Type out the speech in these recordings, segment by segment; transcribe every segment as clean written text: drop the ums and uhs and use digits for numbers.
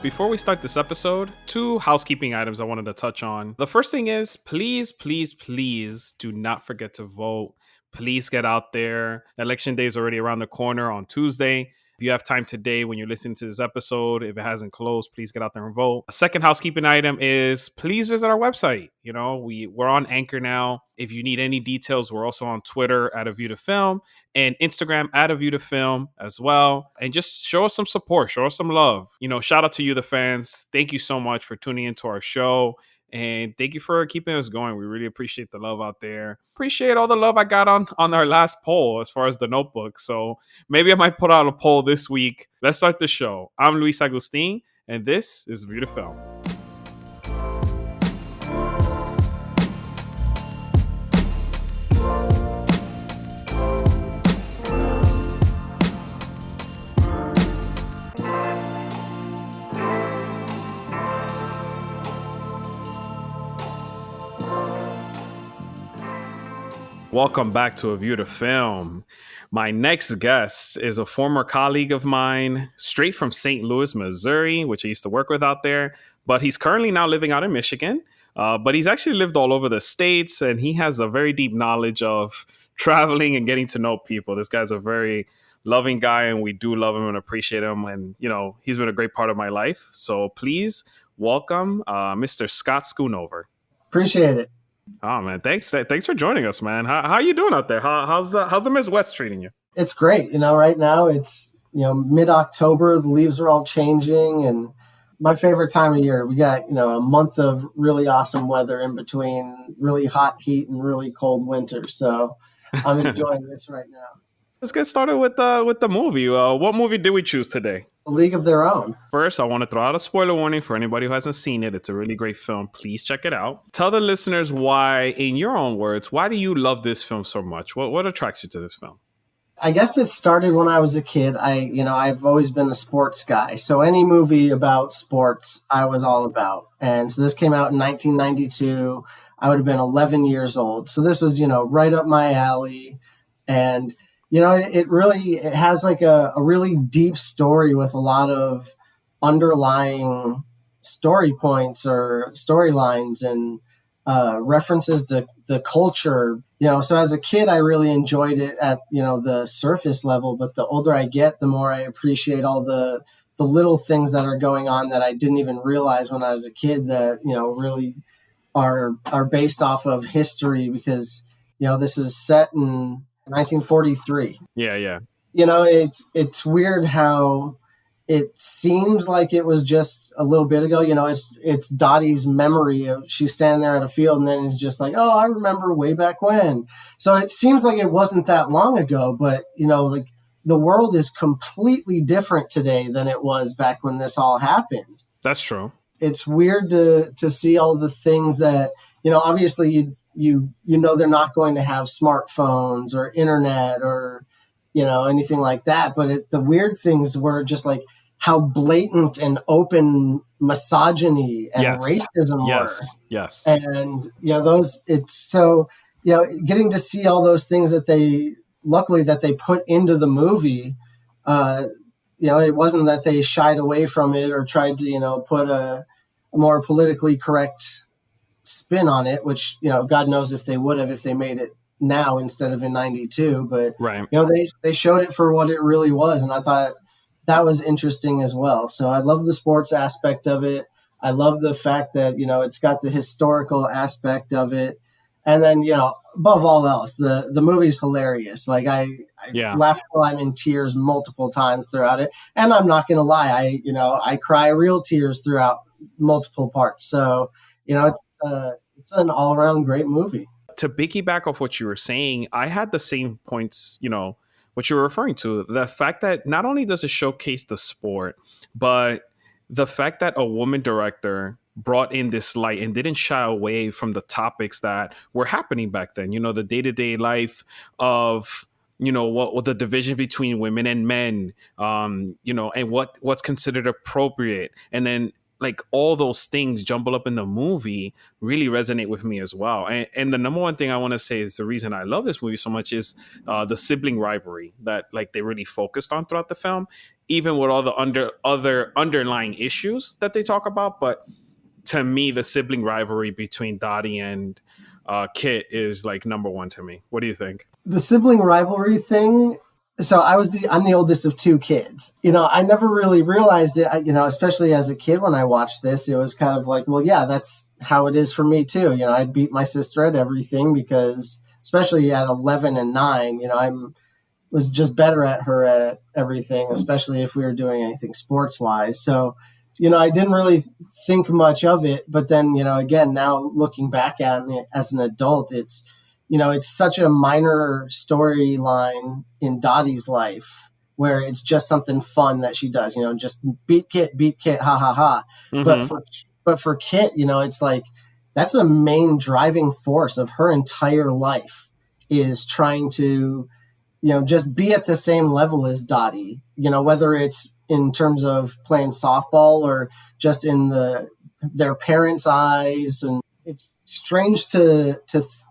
Before we start this episode, two housekeeping items I wanted to touch on. The first thing is, please do not forget to vote. Please get out there. Election day is already around the corner on Tuesday. If you have time today when you're listening to this episode, if it hasn't closed, please get out there and vote. A second housekeeping item is please visit our website. You know, we're on Anchor now. If you need any details, we're also on Twitter at A View to Film and Instagram at A View to Film as well. And just show us some support, show us some love. You know, shout out to you, the fans. Thank you so much for tuning into our show. And thank you for keeping us going. We really appreciate the love out there. Appreciate all the love I got on our last poll as far as the notebook. So maybe I might put out a poll this week. Let's start the show. I'm Luis Agustin, and this is View to Film. Welcome back to A View to Film. My next guest is a former colleague of mine, straight from St. Louis, Missouri, which I used to work with out there. But he's currently now living out in Michigan. But he's actually lived all over the States, and he has a very deep knowledge of traveling and getting to know people. This guy's a very loving guy, and we do love him and appreciate him. And, you know, he's been a great part of my life. So please welcome Mr. Skott Schoonover. Appreciate it. Oh man, thanks for joining us, man. How are you doing out there? How's the Midwest treating you? It's great. You know, right now it's, you know, mid-October, the leaves are all changing, and my favorite time of year. We got, you know, a month of really awesome weather in between really hot heat and really cold winter. So I'm enjoying this right now. Let's get started with the movie. What movie did we choose today? A League of Their Own. First, I want to throw out a spoiler warning for anybody who hasn't seen it. It's a really great film. Please check it out. Tell the listeners why, in your own words, why do you love this film so much? What attracts you to this film? I guess it started when I was a kid. I've always been a sports guy. So any movie about sports, I was all about. And so this came out in 1992. I would have been 11 years old. So this was, you know, right up my alley. And you know, it has like a really deep story with a lot of underlying story points or storylines and references to the culture. You know, so as a kid, I really enjoyed it at, you know, the surface level. But the older I get, the more I appreciate all the little things that are going on that I didn't even realize when I was a kid that, you know, really are based off of history because, you know, this is set in 1943. Yeah. You know, it's weird how it seems like it was just a little bit ago. You know, it's Dottie's memory of she's standing there at a field and then it's just like, oh, I remember way back when. So it seems like it wasn't that long ago, but you know, like the world is completely different today than it was back when this all happened. That's true. It's weird to see all the things that, you know, obviously you know they're not going to have smartphones or internet or, you know, anything like that. But the weird things were just like how blatant and open misogyny and racism were. Yes. And, you know, it's so, you know, getting to see all those things that they put into the movie, you know, it wasn't that they shied away from it or tried to, you know, put a more politically correct spin on it, which, you know, God knows if they would have, if they made it now instead of in 92, but right. You know, they showed it for what it really was. And I thought that was interesting as well. So I love the sports aspect of it. I love the fact that, you know, it's got the historical aspect of it. And then, you know, above all else, the movie's hilarious. Like I laughed till I'm in tears multiple times throughout it. And I'm not going to lie. I cry real tears throughout multiple parts. So, you know, it's an all around great movie. To piggyback off what you were saying, I had the same points, you know, what you were referring to. The fact that not only does it showcase the sport, but the fact that a woman director brought in this light and didn't shy away from the topics that were happening back then, you know, the day-to-day life of, you know, what the division between women and men, you know, and what's considered appropriate. And then like all those things jumbled up in the movie really resonate with me as well. And the number one thing I want to say is the reason I love this movie so much is the sibling rivalry that like they really focused on throughout the film, even with all the other underlying issues that they talk about. But to me, the sibling rivalry between Dottie and Kit is like number one to me. What do you think? The sibling rivalry thing. So I'm the oldest of two kids. I never really realized it, especially as a kid when I watched this. It was kind of like, well, yeah, that's how it is for me too. I beat my sister at everything because, especially at 11 and 9, was just better at her at everything, especially if we were doing anything sports wise. So, I didn't really think much of it. But then, again, now looking back at it as an adult, it's such a minor storyline in Dottie's life where it's just something fun that she does, just beat Kit, ha ha ha. Mm-hmm. But for Kit, it's like that's a main driving force of her entire life is trying to, just be at the same level as Dottie, whether it's in terms of playing softball or just in their parents' eyes. And it's strange to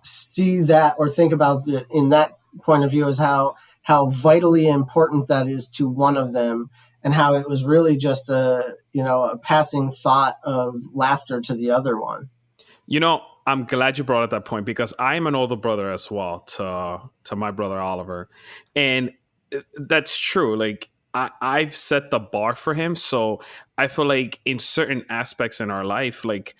see that or think about in that point of view as how vitally important that is to one of them, and how it was really just a passing thought of laughter to the other one. I'm glad you brought up that point because I'm an older brother as well to my brother Oliver, and that's true. Like I've set the bar for him, so I feel like in certain aspects in our life, like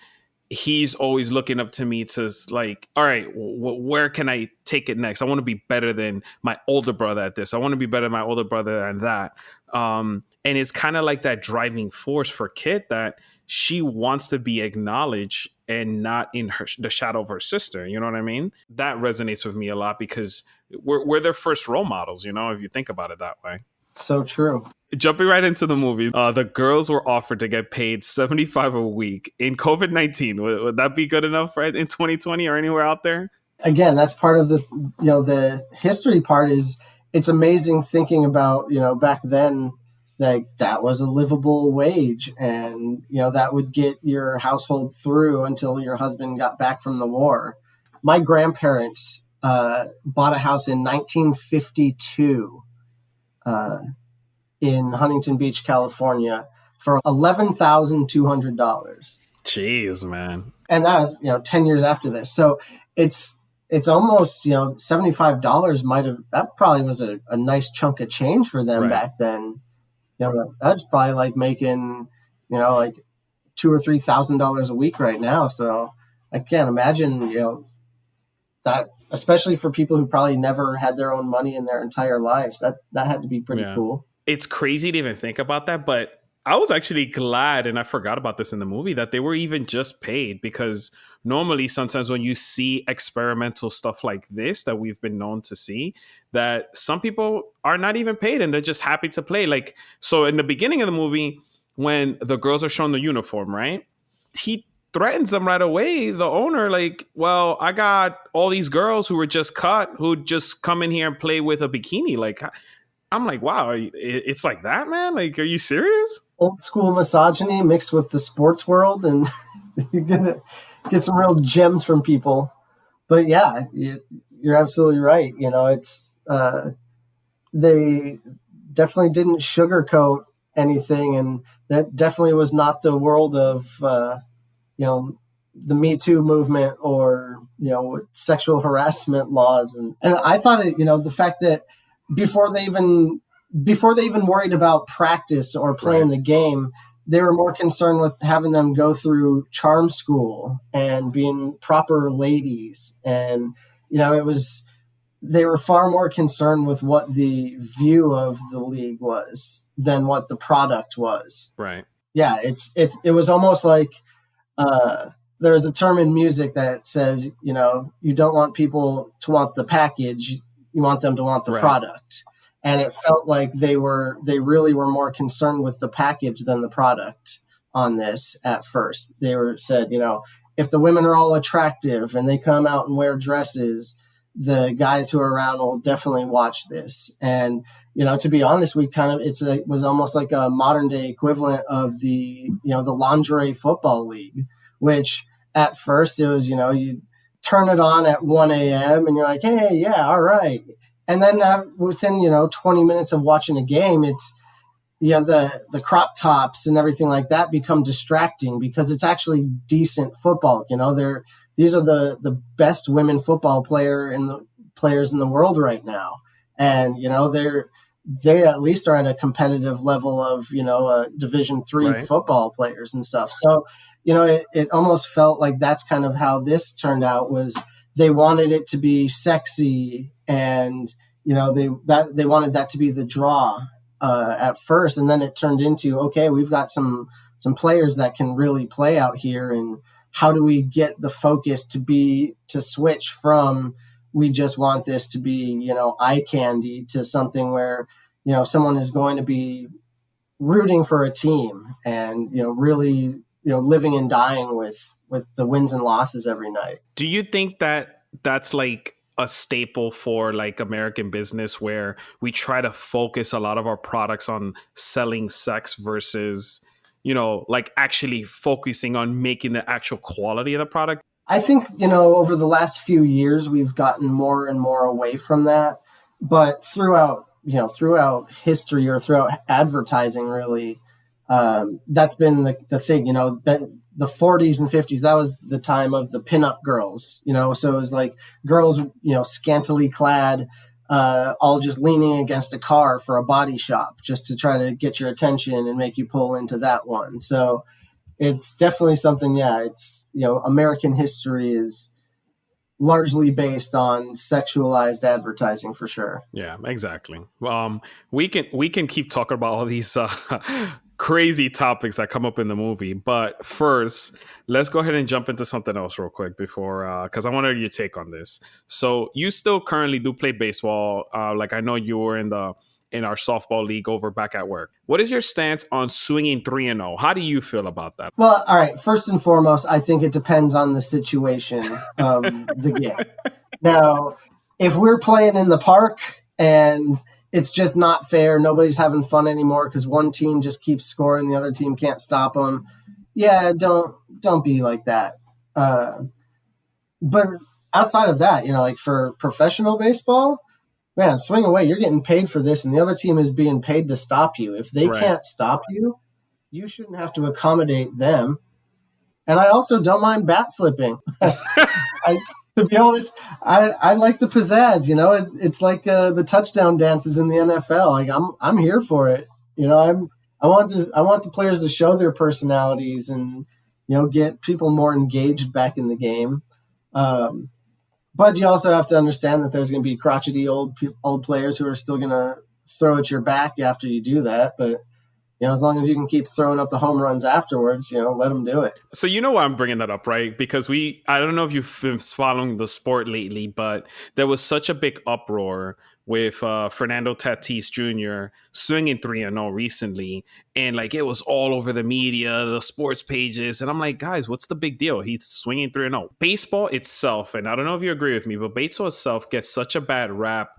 he's always looking up to me to like, all right, where can I take it next? I want to be better than my older brother at this. I want to be better than my older brother at that. And it's kind of like that driving force for Kit that she wants to be acknowledged and not in the shadow of her sister. You know what I mean? That resonates with me a lot because we're their first role models, if you think about it that way. So true. Jumping right into the movie, the girls were offered to get paid $75 a week in COVID-19. Would that be good enough in 2020 or anywhere out there? Again, that's part of the history part is it's amazing thinking about, back then, like that was a livable wage and, that would get your household through until your husband got back from the war. My grandparents bought a house in 1952 in Huntington Beach, California for $11,200. Jeez, man. And that was, 10 years after this. So it's almost, $75 that probably was a nice chunk of change for them back then. That's probably like making, like $2,000 or $3,000 a week right now. So I can't imagine, that, especially for people who probably never had their own money in their entire lives, that had to be pretty cool. It's crazy to even think about that, but I was actually glad, and I forgot about this in the movie, that they were even just paid, because normally sometimes when you see experimental stuff like this that we've been known to see, that some people are not even paid and they're just happy to play. Like, so in the beginning of the movie, when the girls are shown the uniform, right? He threatens them right away, the owner, like, well, I got all these girls who were just cut who just come in here and play with a bikini. Like, I'm like, wow, it's like that, man? Like, are you serious? Old school misogyny mixed with the sports world, and you're going to get some real gems from people. But yeah, you're absolutely right. It's they definitely didn't sugarcoat anything, and that definitely was not the world of, the Me Too movement or, sexual harassment laws. And I thought the fact that before they even worried about practice or playing the game, they were more concerned with having them go through charm school and being proper ladies. And, they were far more concerned with what the view of the league was than what the product was. Right. Yeah. It was almost like, there's a term in music that says, you don't want people to want the package, you want them to want the product. And it felt like they really were more concerned with the package than the product on this at first. They said, if the women are all attractive and they come out and wear dresses, the guys who are around will definitely watch this. And To be honest, we kind of it was almost like a modern day equivalent of the lingerie football league, which at first it was, you turn it on at 1 a.m. and you're like, hey, yeah, all right. And then within 20 minutes of watching a game, it's the crop tops and everything like that become distracting because it's actually decent football. These are the best women football players in the world right now, and they at least are at a competitive level of Division III Right. football players and stuff. So it almost felt like that's kind of how this turned out. Was they wanted it to be sexy, and they wanted that to be the draw at first, and then it turned into, okay, we've got some players that can really play out here, and how do we get the focus to switch from we just want this to be eye candy to something where someone is going to be rooting for a team and really living and dying with the wins and losses every night. Do you think that that's like a staple for like American business, where we try to focus a lot of our products on selling sex versus, like actually focusing on making the actual quality of the product? I think, over the last few years, we've gotten more and more away from that. But throughout history or throughout advertising, really, that's been the thing. The 40s and 50s, that was the time of the pinup girls. So it was like girls, scantily clad, all just leaning against a car for a body shop just to try to get your attention and make you pull into that one. So it's definitely something. Yeah, it's American history is largely based on sexualized advertising for sure. Yeah, exactly. We can keep talking about all these crazy topics that come up in the movie, but first, let's go ahead and jump into something else real quick before, because I wanted your take on this. So you still currently do play baseball. Like I know you were in our softball league over back at work. What is your stance on swinging 3-0? How do you feel about that? Well, all right. First and foremost, I think it depends on the situation of the game. Now, if we're playing in the park and it's just not fair, nobody's having fun anymore because one team just keeps scoring, the other team can't stop them. Yeah, don't be like that. But outside of that, like for professional baseball, man, swing away. You're getting paid for this, and the other team is being paid to stop you. If they can't stop you, you shouldn't have to accommodate them. And I also don't mind bat flipping. To be honest, I like the pizzazz. It's like the touchdown dances in the NFL. Like I'm here for it. I want the players to show their personalities and get people more engaged back in the game. But you also have to understand that there's going to be crotchety old players who are still going to throw at your back after you do that. But as long as you can keep throwing up the home runs afterwards, let them do it. So why I'm bringing that up, right? Because I don't know if you've been following the sport lately, but there was such a big uproar with Fernando Tatis Jr. swinging 3-0 recently. And like it was all over the media, the sports pages. And I'm like, guys, what's the big deal? He's swinging 3-0. Baseball itself, and I don't know if you agree with me, but baseball itself gets such a bad rap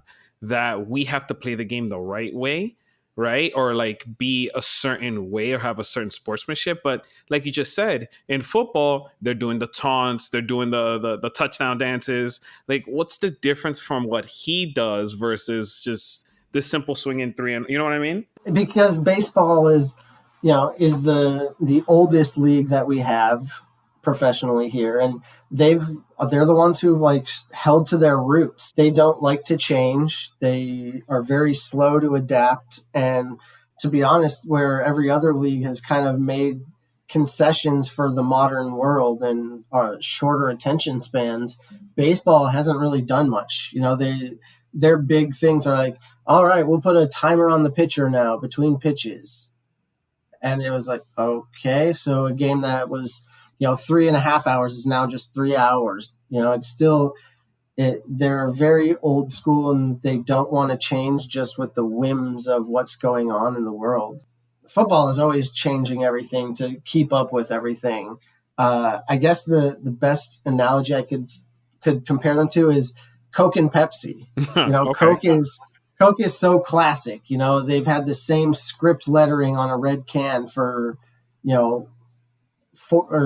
that we have to play the game the right way. Right? Or like be a certain way or have a certain sportsmanship. But like you just said, in football, they're doing the taunts, they're doing the touchdown dances. Like, what's the difference from what he does versus just this simple swinging 3? And you know what I mean? Because baseball is the oldest league that we have professionally here, and they're the ones who've like held to their roots. They don't like to change. They are very slow to adapt, and to be honest, where every other league has kind of made concessions for the modern world and shorter attention spans, baseball hasn't really done much. Their big things are like, all right, we'll put a timer on the pitcher now between pitches. And it was like, okay, so a game that was 3.5 hours is now just 3 hours. It's still, they're very old school, and they don't want to change just with the whims of what's going on in the world. Football is always changing everything to keep up with everything. I guess the best analogy I could compare them to is Coke and Pepsi. Okay. Coke is Coke is so classic. They've had the same script lettering on a red can for,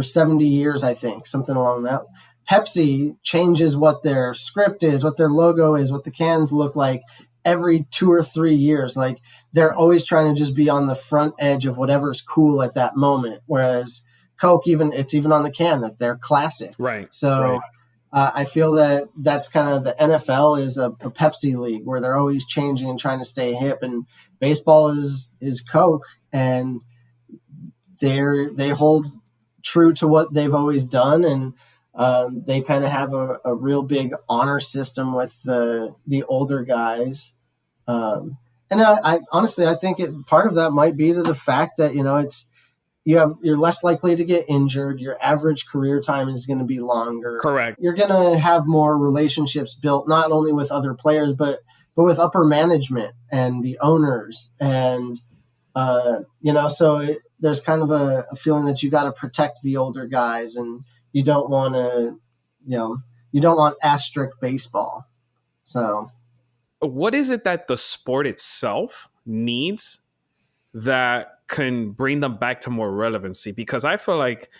70 years, I think, something along that. Pepsi changes what their script is, what their logo is, what the cans look like every 2 or 3 years. Like, they're always trying to just be on the front edge of whatever's cool at that moment. Whereas Coke, it's even on the can that they're classic. Right. So right. I feel that that's kind of the NFL is a Pepsi league where they're always changing and trying to stay hip. And baseball is Coke, and they hold true to what they've always done, and they kind of have a real big honor system with the older guys. And I honestly, I think part of that might be to the fact that you're less likely to get injured. Your average career time is going to be longer. Correct. You're going to have more relationships built, not only with other players, but with upper management and the owners. And, so there's kind of a feeling that you got to protect the older guys, and you don't want to, you don't want asterisk baseball. So what is it that the sport itself needs that can bring them back to more relevancy? Because I feel like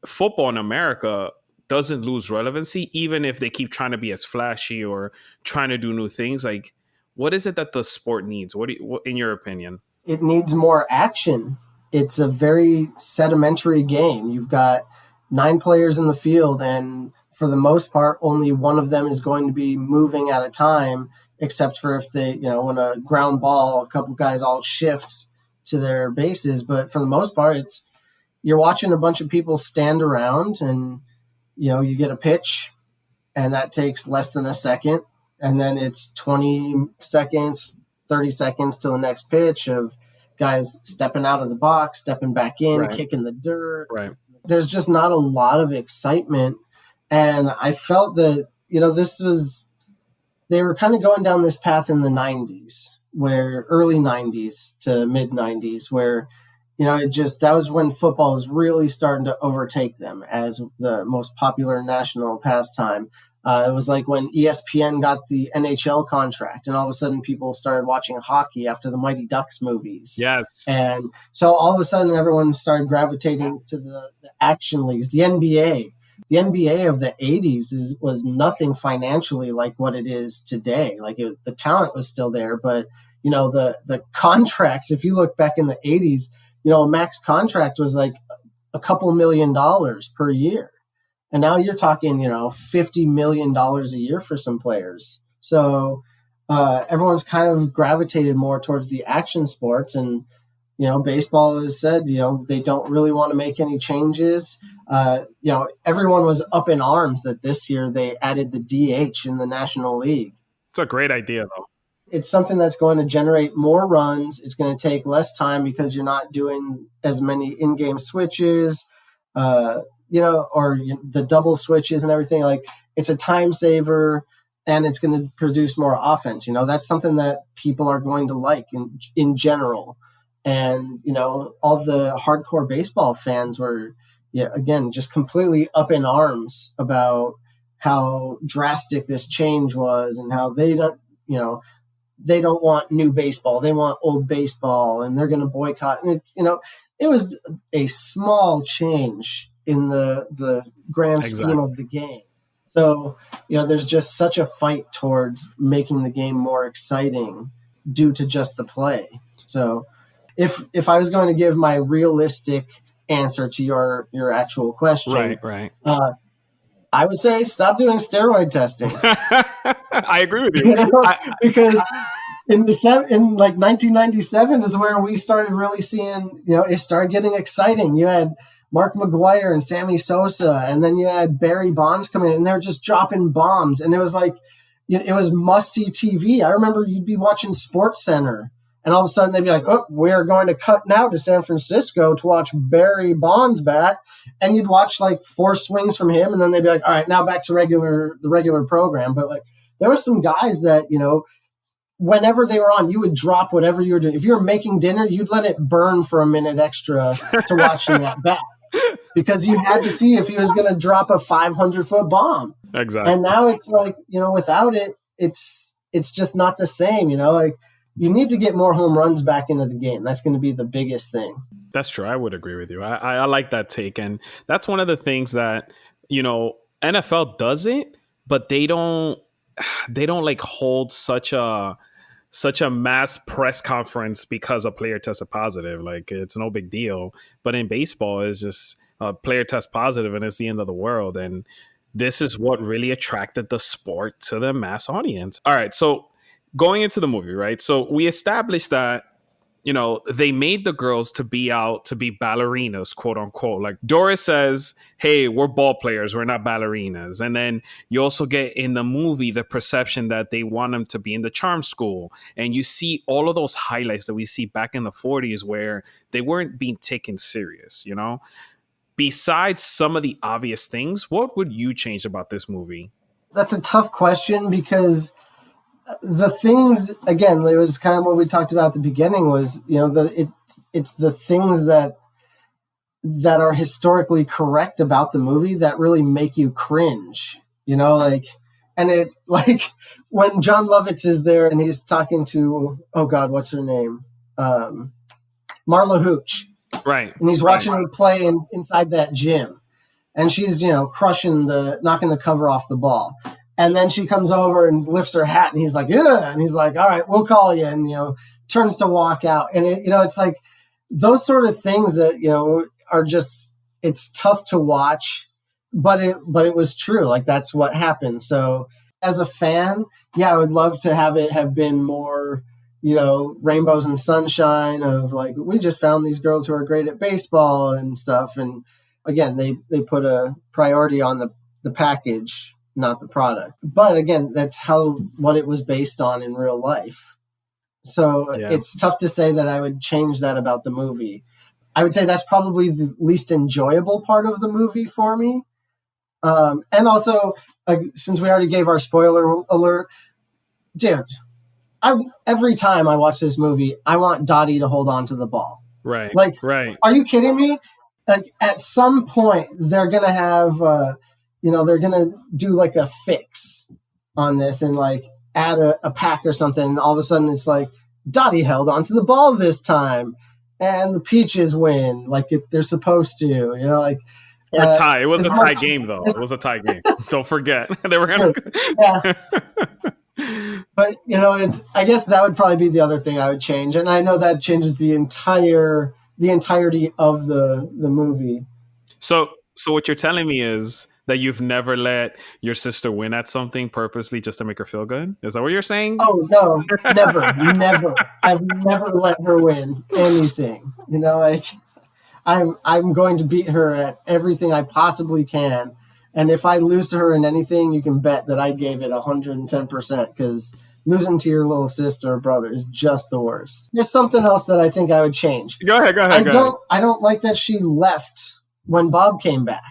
football in America doesn't lose relevancy, even if they keep trying to be as flashy or trying to do new things. Like, what is it that the sport needs? What in your opinion? It needs more action. It's a very sedimentary game. You've got 9 players in the field, and for the most part, only one of them is going to be moving at a time, except for if they, when a ground ball, a couple guys all shift to their bases. But for the most part, you're watching a bunch of people stand around, and you get a pitch, and that takes less than a second, and then it's 20 seconds, 30 seconds to the next pitch of guys stepping out of the box, stepping back in, Right. kicking the dirt. Right. There's just not a lot of excitement, and I felt that they were kind of going down this path in the 90s, where early 90s to mid 90s, where that was when football was really starting to overtake them as the most popular national pastime. It was like when ESPN got the NHL contract, and all of a sudden people started watching hockey after the Mighty Ducks movies. Yes. And so all of a sudden everyone started gravitating to the action leagues, the NBA. The NBA of the 80s was nothing financially like what it is today. Like the talent was still there, but the contracts, if you look back in the 80s, a max contract was like a couple $1 million per year. And now you're talking, $50 million a year for some players. So everyone's kind of gravitated more towards the action sports. And, baseball has said, they don't really want to make any changes. Everyone was up in arms that this year they added the DH in the National League. It's a great idea, though. It's something that's going to generate more runs. It's going to take less time because you're not doing as many in-game switches, or the double switches and everything. Like, it's a time saver, and it's going to produce more offense. That's something that people are going to like in general. And, all the hardcore baseball fans were, again, just completely up in arms about how drastic this change was, and how they don't want new baseball. They want old baseball, and they're going to boycott. And it was a small change in the grand scheme of the game. So, there's just such a fight towards making the game more exciting due to just the play. So if I was going to give my realistic answer to your actual question, right. I would say stop doing steroid testing. I agree with you. Because in 1997 is where we started really seeing, it started getting exciting. You had Mark McGwire and Sammy Sosa, and then you had Barry Bonds coming in, and they're just dropping bombs. And it was like, it was must-see TV. I remember you'd be watching Sports Center, and all of a sudden they'd be like, oh, we're going to cut now to San Francisco to watch Barry Bonds bat. And you'd watch like 4 swings from him, and then they'd be like, all right, now back to the regular program. But like, there were some guys that, whenever they were on, you would drop whatever you were doing. If you were making dinner, you'd let it burn for a minute extra to watch him at bat, because you had to see if he was going to drop a 500-foot bomb. Exactly. And now it's like, without it, it's it's just not the same, like you need to get more home runs back into the game. That's going to be the biggest thing. That's true. I would agree with you. I like that take. And that's one of the things that, NFL does it, but they don't like hold such a mass press conference because a player tested positive. Like, it's no big deal. But in baseball, it's just a player test positive and it's the end of the world. And this is what really attracted the sport to the mass audience. All right. So going into the movie, right? So we established that, they made the girls to be out to be ballerinas, quote unquote. Like Doris says, hey, we're ball players, we're not ballerinas. And then you also get in the movie the perception that they want them to be in the charm school. And you see all of those highlights that we see back in the 40s where they weren't being taken serious, Besides some of the obvious things, what would you change about this movie? That's a tough question because the things, again, it was kind of what we talked about at the beginning was, it's the things that are historically correct about the movie that really make you cringe, and it, like when John Lovitz is there and he's talking to, oh God, what's her name? Marla Hooch. Right. And he's watching her play inside that gym and she's, knocking the cover off the ball. And then she comes over and lifts her hat and he's like, yeah. And he's like, all right, we'll call you. And, turns to walk out. And, it's like those sort of things that, are just, it's tough to watch, but it was true. Like that's what happened. So as a fan, I would love to have it have been more, rainbows and sunshine of like, we just found these girls who are great at baseball and stuff. And again, they put a priority on the package, not the product. But again, that's what it was based on in real life. So It's tough to say that I would change that about the movie. I would say that's probably the least enjoyable part of the movie for me. And also, since we already gave our spoiler alert, dude, every time I watch this movie, I want Dottie to hold on to the ball. Right. Like, right. Are you kidding me? Like at some point, they're going to have... they're going to do like a fix on this and like add a pack or something. And all of a sudden it's like Dottie held onto the ball this time and the Peaches win like they're supposed to, Or tie. It was a tie game though. It was a tie game. Don't forget. They were going to. Yeah. But, I guess that would probably be the other thing I would change. And I know that changes the entirety of the movie. So what you're telling me is that you've never let your sister win at something purposely just to make her feel good? Is that what you're saying? Oh, no, never. I've never let her win anything. I'm going to beat her at everything I possibly can. And if I lose to her in anything, you can bet that I gave it 110% because losing to your little sister or brother is just the worst. There's something else that I think I would change. Go ahead. I don't like that she left when Bob came back.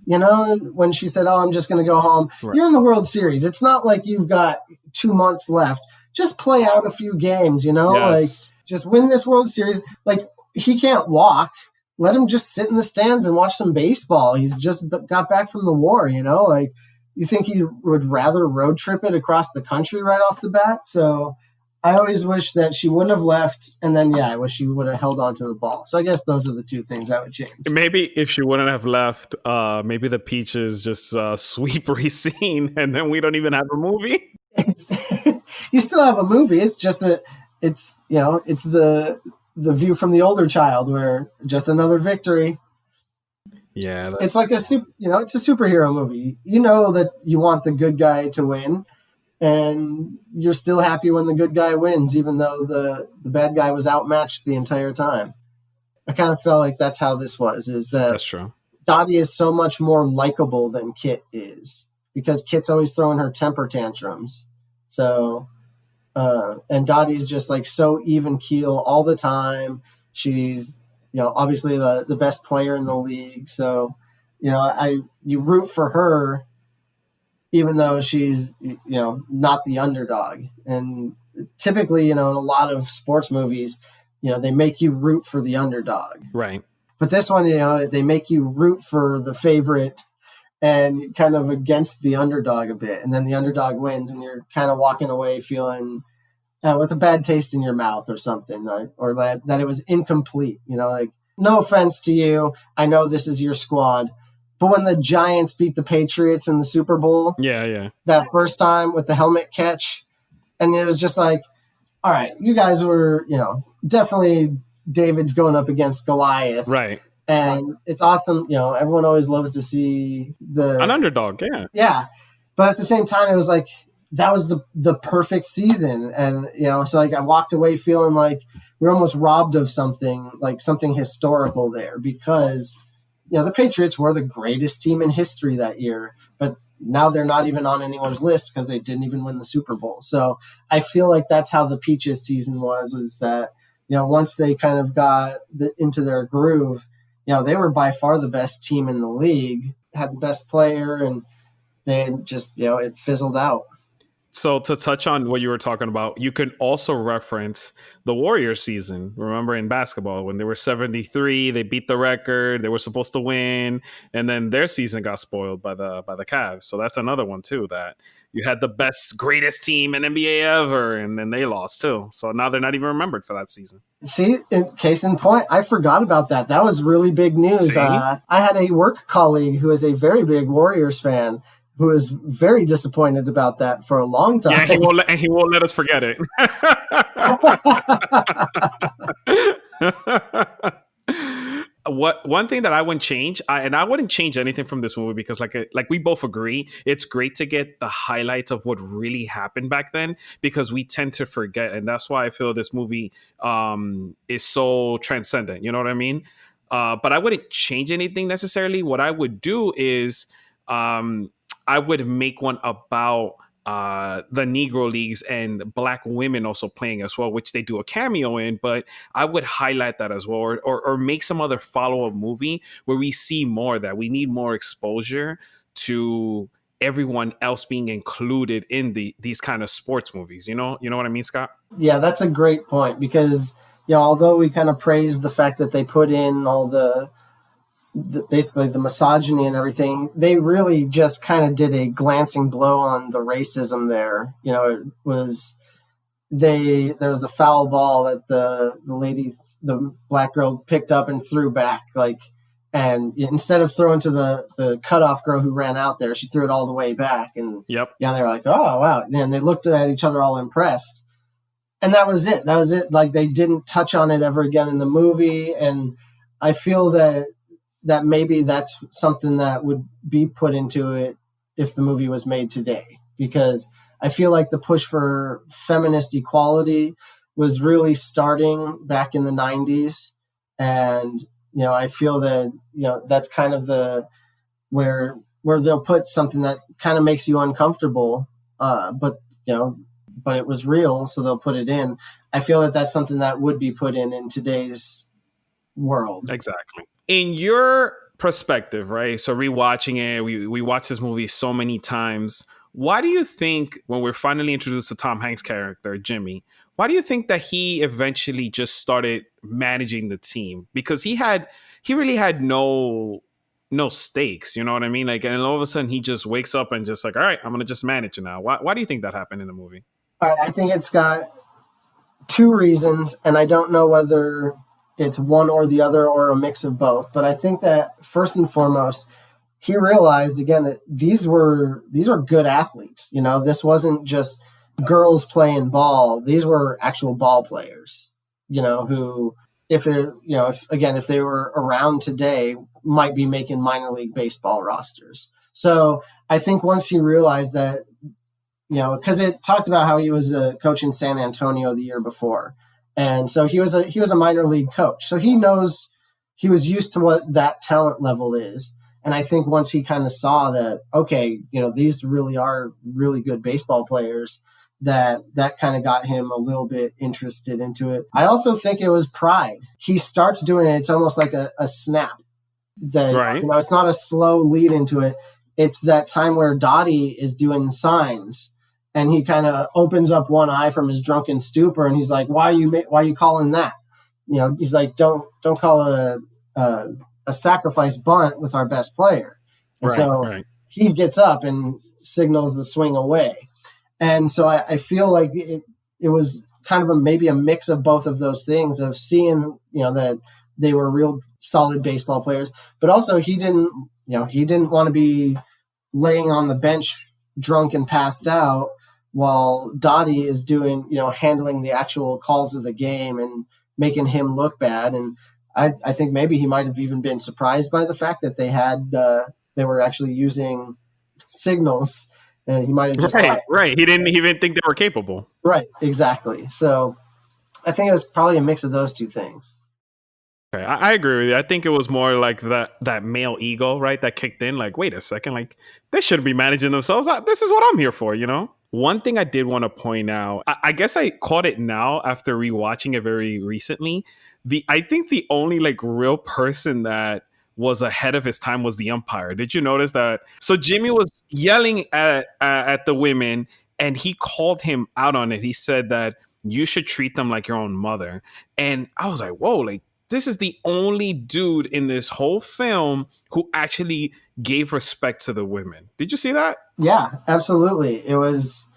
When she said, oh, I'm just going to go home. Right. You're in the World Series. It's not like you've got 2 months left. Just play out a few games, Yes. Like, just win this World Series. Like, he can't walk. Let him just sit in the stands and watch some baseball. He's just got back from the war, Like, you think he would rather road trip it across the country right off the bat? So I always wish that she wouldn't have left, and then, I wish she would have held on to the ball. So I guess those are the two things I would change. Maybe if she wouldn't have left, maybe the Peaches just sweep Racine, and then we don't even have a movie. You still have a movie. It's just it's the view from the older child, where just another victory. Yeah, it's like it's a superhero movie. You know that you want the good guy to win. And you're still happy when the good guy wins, even though the bad guy was outmatched the entire time. I kind of felt like that's how this was, is that that's true. Dottie is so much more likable than Kit is, because Kit's always throwing her temper tantrums. So, and Dottie's just like so even keel all the time. She's, obviously the best player in the league. So, you root for her, even though she's, not the underdog. And typically, in a lot of sports movies, they make you root for the underdog. Right. But this one, they make you root for the favorite and kind of against the underdog a bit. And then the underdog wins, and you're kind of walking away feeling with a bad taste in your mouth or something, right? Or that it was incomplete. Like, no offense to you, I know this is your squad, but when the Giants beat the Patriots in the Super Bowl, that first time with the helmet catch, and it was just like, all right, you guys were, definitely David's going up against Goliath, right? And it's awesome. Everyone always loves to see an underdog, yeah. But at the same time, it was like, that was the perfect season. And, so like I walked away feeling like we're almost robbed of something, like something historical there, because, the Patriots were the greatest team in history that year, but now they're not even on anyone's list because they didn't even win the Super Bowl. So I feel like that's how the Peaches season was that, once they kind of got into their groove, they were by far the best team in the league, had the best player, and they just, it fizzled out. So to touch on what you were talking about, you can also reference the Warriors season. Remember in basketball when they were 73, they beat the record, they were supposed to win, and then their season got spoiled by the Cavs. So that's another one too, that you had the best, greatest team in NBA ever, and then they lost too. So now they're not even remembered for that season. See, case in point, I forgot about that. That was really big news. I had a work colleague who is a very big Warriors fan, who was very disappointed about that for a long time. Yeah, he won't let us forget it. One thing that I wouldn't change, I wouldn't change anything from this movie, because like we both agree, it's great to get the highlights of what really happened back then, because we tend to forget, and that's why I feel this movie is so transcendent. You know what I mean? But I wouldn't change anything necessarily. What I would do is I would make one about the Negro Leagues and Black women also playing as well, which they do a cameo in, but I would highlight that as well, or make some other follow-up movie where we see more of that. We need more exposure to everyone else being included in these kind of sports movies. You know what I mean, Scott? Yeah, that's a great point, because although we kind of praise the fact that they put in all basically the misogyny and everything, they really just kind of did a glancing blow on the racism there. It was there was the foul ball that the Black girl picked up and threw back, and instead of throwing to the cutoff girl who ran out there, she threw it all the way back. And they were like, oh wow. And they looked at each other all impressed. And that was it. Like, they didn't touch on it ever again in the movie. And I feel that maybe that's something that would be put into it if the movie was made today, because I feel like the push for feminist equality was really starting back in the 90s. And, I feel that, that's kind of where they'll put something that kind of makes you uncomfortable, but it was real, so they'll put it in. I feel that that's something that would be put in today's world. Exactly. In your perspective, right? So rewatching it, we watched this movie so many times. Why do you think, when we're finally introduced to Tom Hanks' character, Jimmy, why do you think that he eventually just started managing the team? Because he really had no stakes, you know what I mean? And all of a sudden he just wakes up and just like, all right, I'm going to just manage it now. Why do you think that happened in the movie? All right, I think it's got two reasons, and I don't know whether it's one or the other or a mix of both. But I think that first and foremost, he realized again that these were good athletes. This wasn't just girls playing ball. These were actual ball players, who, if they were around today, might be making minor league baseball rosters. So I think once he realized that, because it talked about how he was a coach in San Antonio the year before. And so he was a minor league coach. So he knows, he was used to what that talent level is. And I think once he kind of saw that, okay, these really are really good baseball players, that kind of got him a little bit interested into it. I also think it was pride. He starts doing it. It's almost like a snap. Right. It's not a slow lead into it. It's that time where Dottie is doing signs, and he kind of opens up one eye from his drunken stupor, and he's like, "Why are you calling that?" He's like, "Don't call a sacrifice bunt with our best player." And he gets up and signals the swing away. And so I feel like it was kind of maybe a mix of both of those things, of seeing, that they were real solid baseball players, but also he didn't want to be laying on the bench drunk and passed out while Dottie is doing, handling the actual calls of the game and making him look bad. And I think maybe he might have even been surprised by the fact that they were actually using signals, and he might have just right. He didn't even think they were capable. Right, exactly. So I think it was probably a mix of those two things. Okay, I agree with you. I think it was more like that male ego, right, that kicked in. Like, wait a second, like they shouldn't be managing themselves. This is what I'm here for, One thing I did want to point out, I guess I caught it now after rewatching it very recently. I think the only like real person that was ahead of his time was the umpire. Did you notice that? So Jimmy was yelling at the women, and he called him out on it. He said that you should treat them like your own mother. And I was like, whoa, like this is the only dude in this whole film who actually gave respect to the women. Did you see that? Yeah, absolutely. It was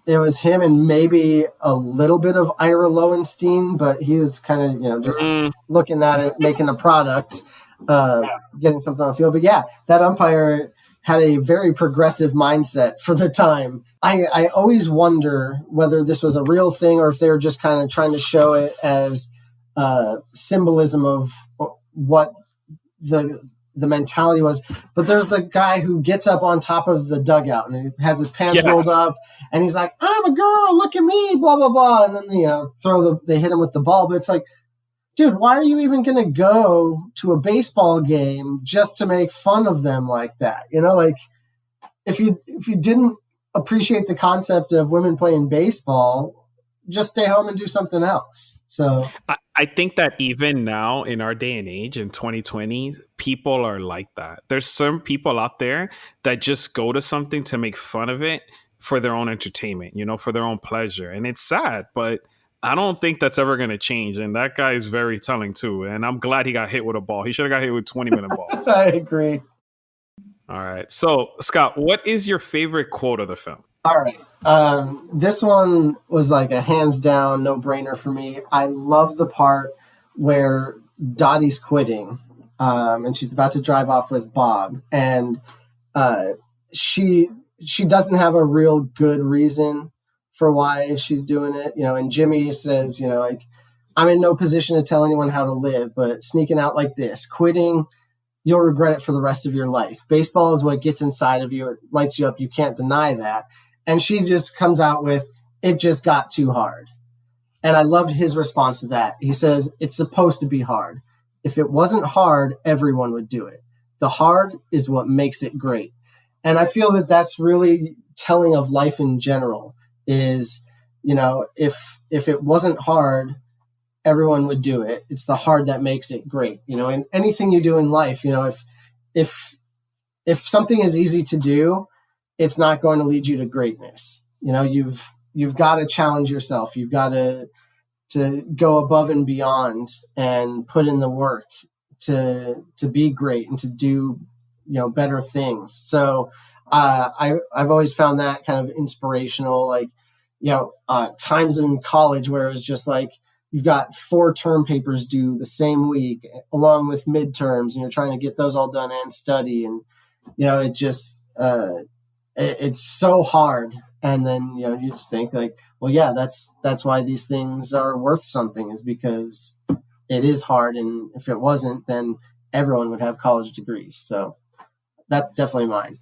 him and maybe a little bit of Ira Lowenstein, but he was kind of, just looking at it, making a product, getting something on the field. But yeah, that umpire had a very progressive mindset for the time. I always wonder whether this was a real thing or if they were just kind of trying to show it as symbolism of what the mentality was. But there's the guy who gets up on top of the dugout and he has his pants rolled up and he's like, I'm a girl, look at me, blah, blah, blah. And then, they hit him with the ball. But it's like, dude, why are you even going to go to a baseball game just to make fun of them like that? Like if you didn't appreciate the concept of women playing baseball, just stay home and do something else. So I think that even now in our day and age in 2020, people are like that. There's some people out there that just go to something to make fun of it for their own entertainment, for their own pleasure. And it's sad, but I don't think that's ever going to change. And that guy is very telling too. And I'm glad he got hit with a ball. He should have got hit with 20-minute balls. I agree. All right. So, Scott, what is your favorite quote of the film? All right. This one was like a hands down no-brainer for me. I love the part where Dottie's quitting and she's about to drive off with Bob. And she doesn't have a real good reason for why she's doing it. And Jimmy says, like, I'm in no position to tell anyone how to live, but sneaking out like this, quitting, you'll regret it for the rest of your life. Baseball is what gets inside of you. It lights you up. You can't deny that. And she just comes out with, it just got too hard. And I loved his response to that. He says, it's supposed to be hard. If it wasn't hard, everyone would do it. The hard is what makes it great. And I feel that that's really telling of life in general is, if it wasn't hard, everyone would do it. It's the hard that makes it great. And anything you do in life, if something is easy to do, it's not going to lead you to greatness. You've got to challenge yourself. You've got to go above and beyond and put in the work to be great and to do, better things. So I've always found that kind of inspirational, like, times in college where it's just like, you've got 4 term papers due the same week along with midterms and you're trying to get those all done and study. And, it just, it's so hard. And then, you just think like, well, yeah, that's why these things are worth something, is because it is hard. And if it wasn't, then everyone would have college degrees. So that's definitely mine.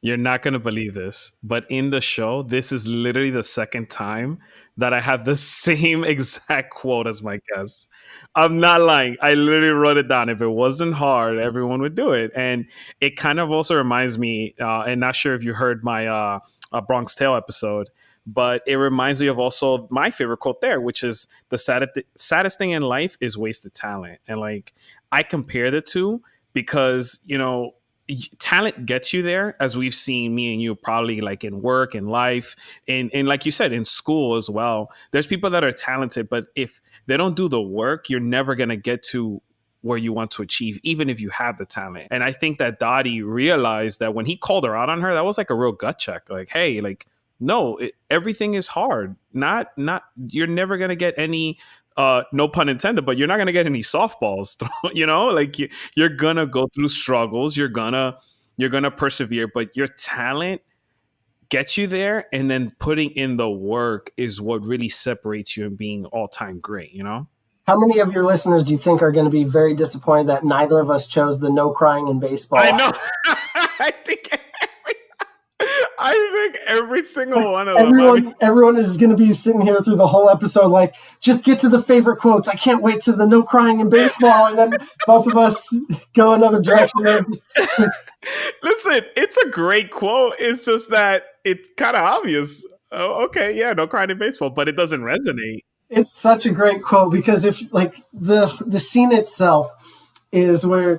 You're not going to believe this, but in the show, this is literally the second time that I have the same exact quote as my guest. I'm not lying. I literally wrote it down. If it wasn't hard, everyone would do it. And it kind of also reminds me, and not sure if you heard my Bronx Tale episode, but it reminds me of also my favorite quote there, which is the saddest thing in life is wasted talent. And like, I compare the two because, talent gets you there, as we've seen me and you probably like in work and life and like you said, in school as well. There's people that are talented, but if they don't do the work, you're never going to get to where you want to achieve, even if you have the talent. And I think that Dottie realized that when he called her out on her, that was like a real gut check. Like, hey, like, no, everything is hard. Not you're never gonna get any no pun intended, but you're not gonna get any softballs. Like you're gonna go through struggles. You're gonna persevere, but your talent gets you there, and then putting in the work is what really separates you and being all-time great. How many of your listeners do you think are going to be very disappointed that neither of us chose the no crying in baseball? I know. I think every single one of them. Everyone is going to be sitting here through the whole episode like, just get to the favorite quotes. I can't wait to the no crying in baseball. And then both of us go another direction. Listen, it's a great quote. It's just that it's kind of obvious. Oh, okay, yeah, no crying in baseball, but it doesn't resonate. It's such a great quote because if like the scene itself is where,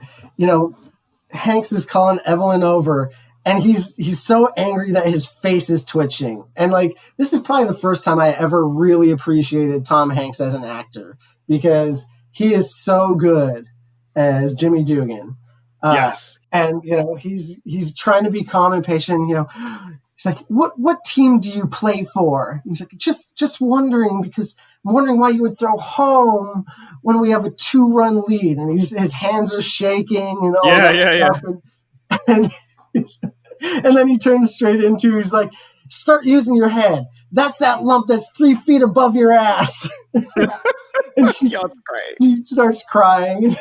Hanks is calling Evelyn over. And he's so angry that his face is twitching. And like, this is probably the first time I ever really appreciated Tom Hanks as an actor because he is so good as Jimmy Dugan. Yes. And, he's trying to be calm and patient. He's like, what team do you play for? He's like, just wondering because I'm wondering why you would throw home when we have a 2-run lead. And his hands are shaking and all that stuff. And then he turns straight into, he's like, start using your head. That's that lump that's 3 feet above your ass. And she starts crying.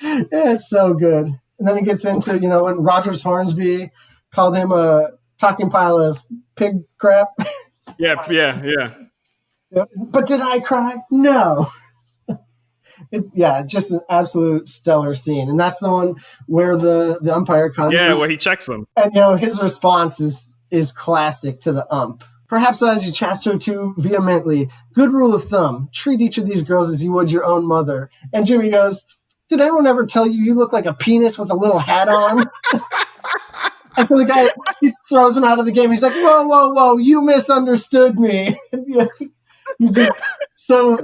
It's so good. And then he gets into, when Rogers Hornsby called him a talking pile of pig crap. Yeah. But did I cry? No. Just an absolute stellar scene. And that's the one where the umpire comes. Yeah, where he checks him. And, his response is classic to the ump. Perhaps as you chasto too vehemently, good rule of thumb, treat each of these girls as you would your own mother. And Jimmy goes, did anyone ever tell you look like a penis with a little hat on? And so the guy, he throws him out of the game. He's like, whoa, you misunderstood me. He's just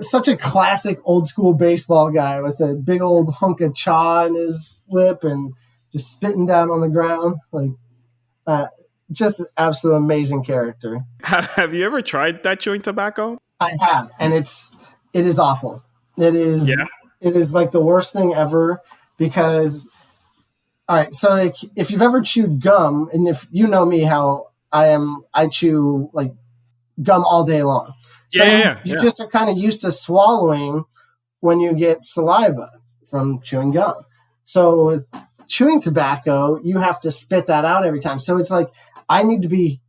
such a classic old school baseball guy with a big old hunk of chaw in his lip and just spitting down on the ground. Like, just an absolute amazing character. Have you ever tried that chewing tobacco? I have, and it is awful. It is. Yeah. It is like the worst thing ever because. All right, so like if you've ever chewed gum, and if you know me, how I chew like gum all day long. So you just are kind of used to swallowing when you get saliva from chewing gum. So with chewing tobacco, you have to spit that out every time. So it's like I need to be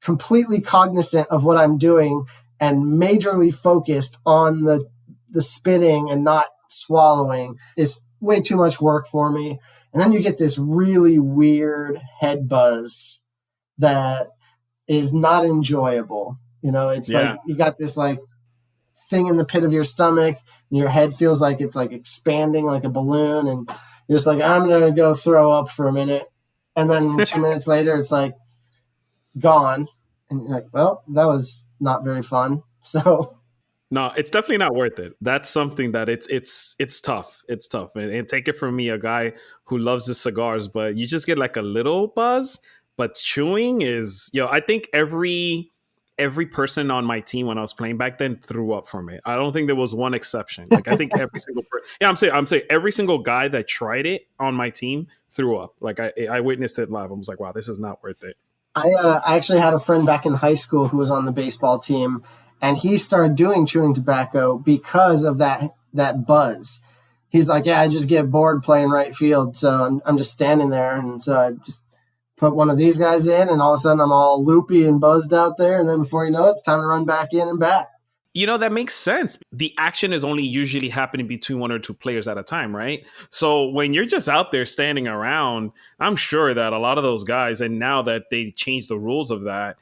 completely cognizant of what I'm doing and majorly focused on the spitting and not swallowing. It's way too much work for me. And then you get this really weird head buzz that is not enjoyable. It's like you got this like thing in the pit of your stomach and your head feels like it's like expanding like a balloon. And you're just like, I'm going to go throw up for a minute. And then 2 minutes later, it's like gone. And you're like, well, that was not very fun. So. No, it's definitely not worth it. That's something that it's tough. It's tough. And take it from me, a guy who loves his cigars, but you just get like a little buzz. But chewing is, I think every person on my team when I was playing back then threw up from it. I don't think there was one exception. Like I think every single person, I'm saying every single guy that tried it on my team threw up. Like I witnessed it live. I was like, wow, this is not worth it. I actually had a friend back in high school who was on the baseball team. And he started doing chewing tobacco because of that buzz. He's like, I just get bored playing right field. So I'm just standing there. And so I just put one of these guys in and all of a sudden I'm all loopy and buzzed out there. And then before you know it, it's time to run back in and back. That makes sense. The action is only usually happening between 1 or 2 players at a time, right? So when you're just out there standing around, I'm sure that a lot of those guys, and now that they changed the rules of that,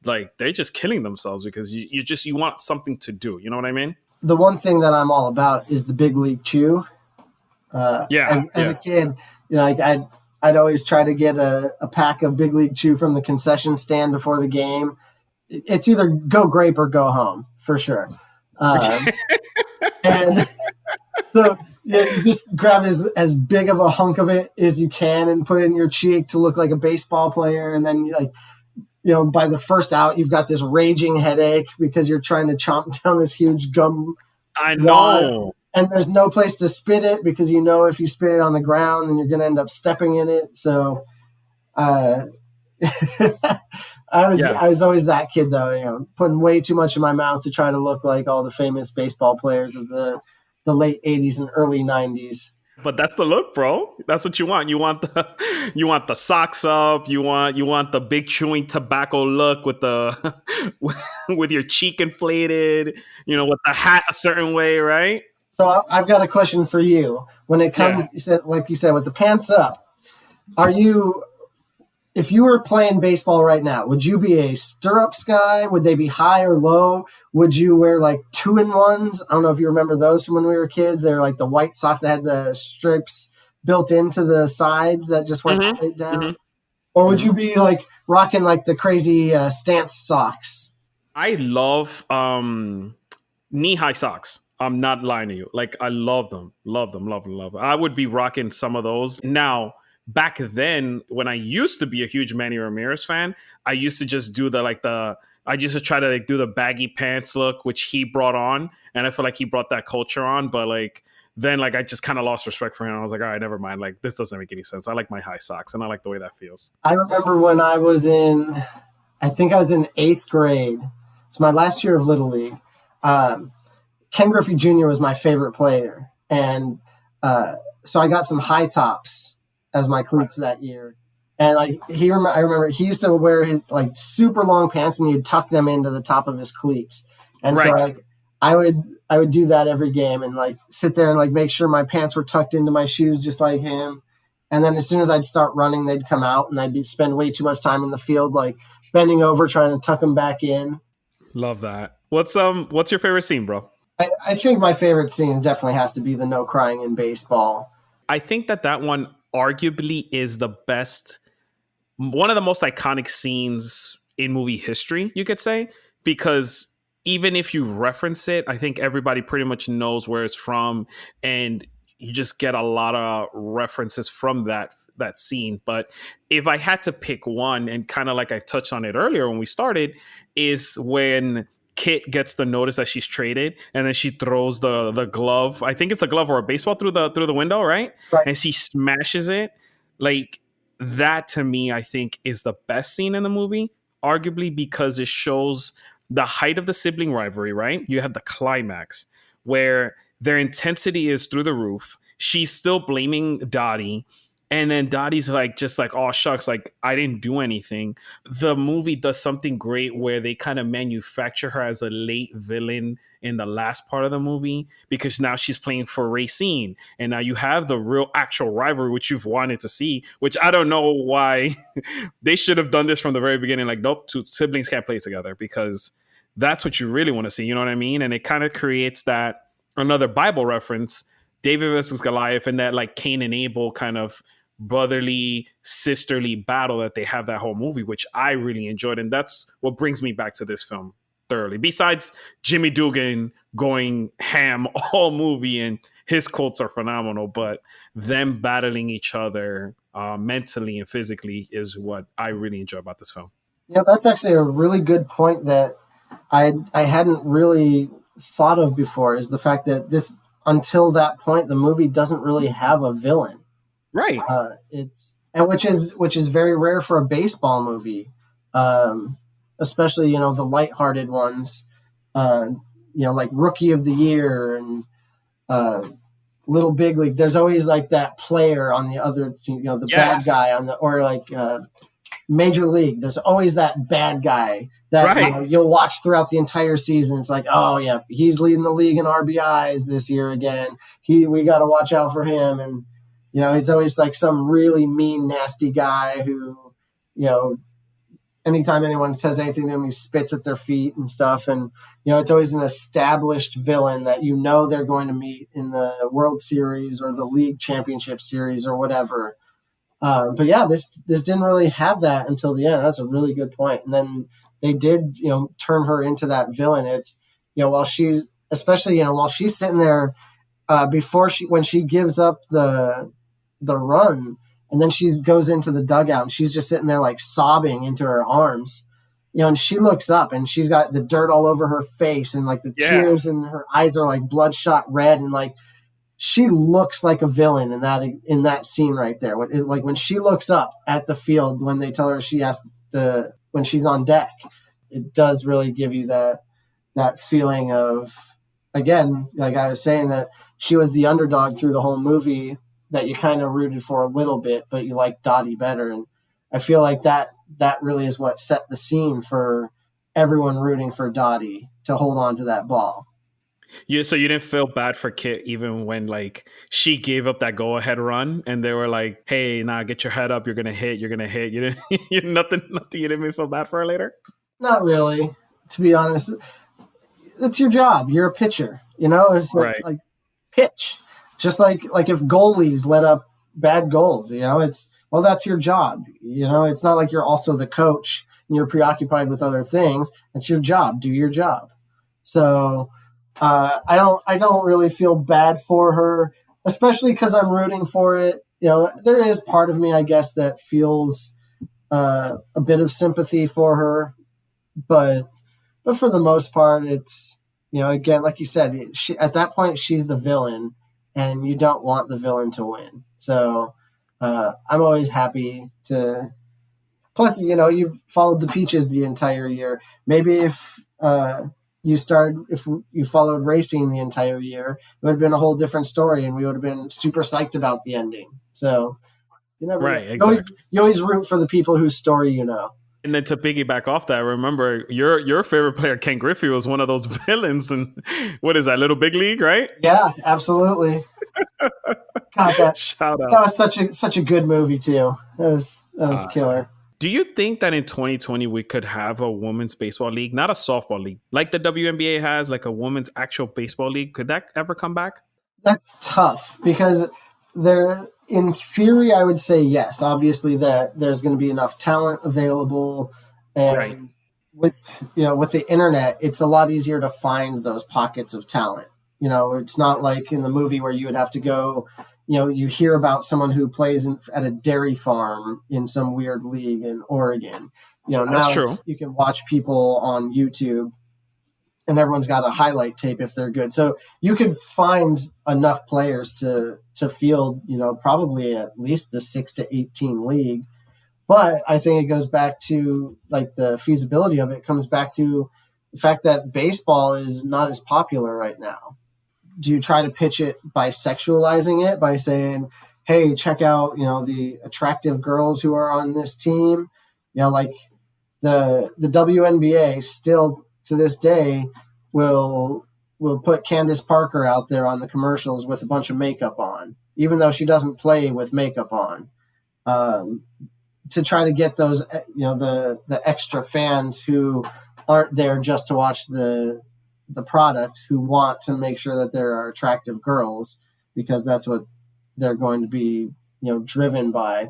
like they're just killing themselves because you want something to do. You know what I mean? The one thing that I'm all about is the big league chew. As a kid, like I'd always try to get a pack of big league chew from the concession stand before the game. It's either go grape or go home for sure. And So yeah, you just grab as big of a hunk of it as you can and put it in your cheek to look like a baseball player. And then like, by the first out, you've got this raging headache because you're trying to chomp down this huge gum I wad. know. And there's no place to spit it because if you spit it on the ground, then you're going to end up stepping in it. So I Yeah. was always that kid though, putting way too much in my mouth to try to look like all the famous baseball players of the late 80s and early 90s. But that's the look, bro. That's what you want. You want the socks up. You want the big chewing tobacco look with the with your cheek inflated. With the hat a certain way, right? So I've got a question for you. When it comes, Yeah. like you said, with the pants up, if you were playing baseball right now, would you be a stirrups guy? Would they be high or low? Would you wear like 2-in-1s? I don't know if you remember those from when we were kids. They're like the white socks that had the stripes built into the sides that just went Mm-hmm. straight down. Mm-hmm. Or would you be like rocking like the crazy stance socks? I love knee-high socks. I'm not lying to you. Like I love them. Love them. Love them. Love them. I would be rocking some of those. Now, back then, when I used to be a huge Manny Ramirez fan, I used to just do I used to try to like do the baggy pants look, which he brought on. And I feel like he brought that culture on. But like then like I just kind of lost respect for him. I was like, all right, never mind. Like this doesn't make any sense. I like my high socks and I like the way that feels. I remember when I think I was in 8th grade. It's my last year of Little League. Ken Griffey Jr. was my favorite player. And so I got some high tops as my cleats that year. And like I remember he used to wear his like super long pants and he'd tuck them into the top of his cleats. And so like I would do that every game and like sit there and like make sure my pants were tucked into my shoes just like him. And then as soon as I'd start running, they'd come out and I'd spend way too much time in the field, like bending over trying to tuck them back in. Love that. What's your favorite scene, bro? I think my favorite scene definitely has to be the no crying in baseball. I think that one arguably is the best, one of the most iconic scenes in movie history, you could say, because even if you reference it, I think everybody pretty much knows where it's from, and you just get a lot of references from that scene. But if I had to pick one, and kind of like I touched on it earlier when we started, is when Kit gets the notice that she's traded, and then she throws the glove. I think it's a glove or a baseball through the window, right? And she smashes it. Like that to me, I think is the best scene in the movie, arguably because it shows the height of the sibling rivalry. Right? You have the climax where their intensity is through the roof. She's still blaming Dottie. And then Dottie's like, just like, oh, shucks, like, I didn't do anything. The movie does something great where they kind of manufacture her as a late villain in the last part of the movie, because now she's playing for Racine. And now you have the real actual rivalry, which you've wanted to see, which I don't know why they should have done this from the very beginning. Like, nope, two siblings can't play together, because that's what you really want to see. You know what I mean? And it kind of creates that another Bible reference, David versus Goliath, and that like Cain and Abel kind of brotherly, sisterly battle that they have that whole movie, which I really enjoyed. And that's what brings me back to this film thoroughly. Besides Jimmy Dugan going ham all movie, and his quotes are phenomenal, but them battling each other mentally and physically is what I really enjoy about this film. Yeah, that's actually a really good point that I hadn't really thought of before, is the fact that until that point, the movie doesn't really have a villain. Right. Which is very rare for a baseball movie, especially the lighthearted ones, like Rookie of the Year and Little Big League. There's always like that player on the other team, the bad guy or like Major League. There's always that bad guy that you'll watch throughout the entire season. It's like, oh yeah, he's leading the league in RBIs this year again. We got to watch out for him. And it's always like some really mean, nasty guy who, anytime anyone says anything to him, he spits at their feet and stuff. And, it's always an established villain that they're going to meet in the World Series or the League Championship Series or whatever. But yeah, this didn't really have that until the end. That's a really good point. And then they did, turn her into that villain. It's, while she's sitting there before when she gives up the run, and then she goes into the dugout and she's just sitting there like sobbing into her arms, and she looks up and she's got the dirt all over her face and like the Yeah. tears and her eyes are like bloodshot red, and like she looks like a villain in that scene right there. When she looks up at the field when they tell her she has to when she's on deck, it does really give you that feeling of, again, like I was saying, that she was the underdog through the whole movie that you kind of rooted for a little bit, but you like Dottie better. And I feel like that really is what set the scene for everyone rooting for Dottie to hold on to that ball. So you didn't feel bad for Kit even when like she gave up that go ahead run and they were like, "Hey, nah, get your head up. You're gonna hit. You're gonna hit." You didn't. You nothing. Nothing. You didn't even feel bad for her later. Not really, to be honest. It's your job. You're a pitcher. It's Right. like pitch. Just like if goalies let up bad goals, it's, well, that's your job. It's not like you're also the coach and you're preoccupied with other things. It's your job. Do your job. So I don't really feel bad for her, especially because I'm rooting for it. There is part of me, I guess, that feels a bit of sympathy for her, but for the most part, it's, again, like you said, at that point she's the villain, and you don't want the villain to win. So I'm always happy to. Plus, you've followed the Peaches the entire year. Maybe if you followed racing the entire year, it would have been a whole different story, and we would have been super psyched about the ending. So you never know. Right. Exactly. You always root for the people whose story you know. And then to piggyback off that, remember your favorite player, Ken Griffey, was one of those villains. And what is that, Little Big League, right? Yeah, absolutely. God, that Shout out. was such a good movie too. That was killer. Do you think that in 2020 we could have a women's baseball league, not a softball league, like the WNBA has, like a women's actual baseball league? Could that ever come back? That's tough because in theory, I would say yes. Obviously, that there's going to be enough talent available, and Right. with the internet, it's a lot easier to find those pockets of talent. It's not like in the movie where you would have to go. You hear about someone who plays at a dairy farm in some weird league in Oregon. That's true. You can watch people on YouTube, and everyone's got a highlight tape if they're good. So you could find enough players to field, probably at least the 6 to 18 league. But I think it goes back to, like, the feasibility of it comes back to the fact that baseball is not as popular right now. Do you try to pitch it by sexualizing it, by saying, hey, check out, the attractive girls who are on this team? Like the WNBA still to this day will put Candace Parker out there on the commercials with a bunch of makeup on, even though she doesn't play with makeup on, to try to get those, the extra fans who aren't there just to watch the product, who want to make sure that there are attractive girls, because that's what they're going to be, driven by.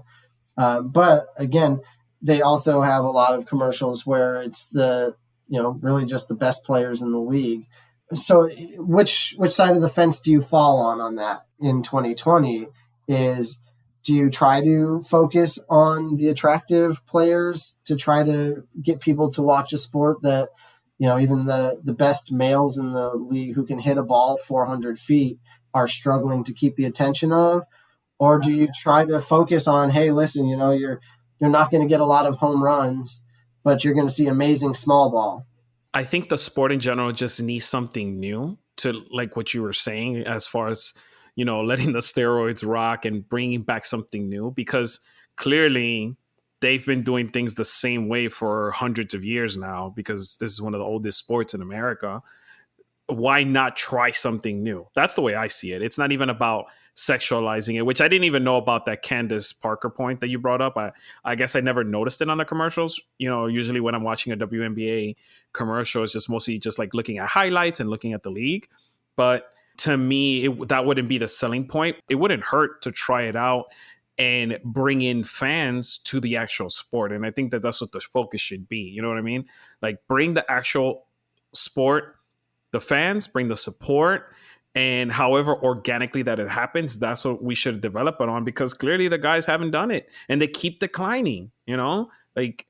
But again, they also have a lot of commercials where it's really just the best players in the league. So which side of the fence do you fall on that in 2020? Do you try to focus on the attractive players to try to get people to watch a sport that, even the best males in the league who can hit a ball 400 feet are struggling to keep the attention of? Or do you try to focus on, hey, listen, you're not going to get a lot of home runs, but you're going to see amazing small ball? I think the sport in general just needs something new, to like what you were saying, as far as, letting the steroids rock and bringing back something new, because clearly they've been doing things the same way for hundreds of years now, because this is one of the oldest sports in America. Why not try something new? That's the way I see it. It's not even about sexualizing it, which I didn't even know about that Candace Parker point that you brought up. I guess I never noticed it on the commercials. Usually when I'm watching a WNBA commercial, it's just mostly just like looking at highlights and looking at the league. But to me, that wouldn't be the selling point. It wouldn't hurt to try it out and bring in fans to the actual sport. And I think that that's what the focus should be. You know what I mean? Like, bring the actual sport, the fans, bring the support, And however organically that it happens, that's what we should develop it on, because clearly the guys haven't done it and they keep declining, like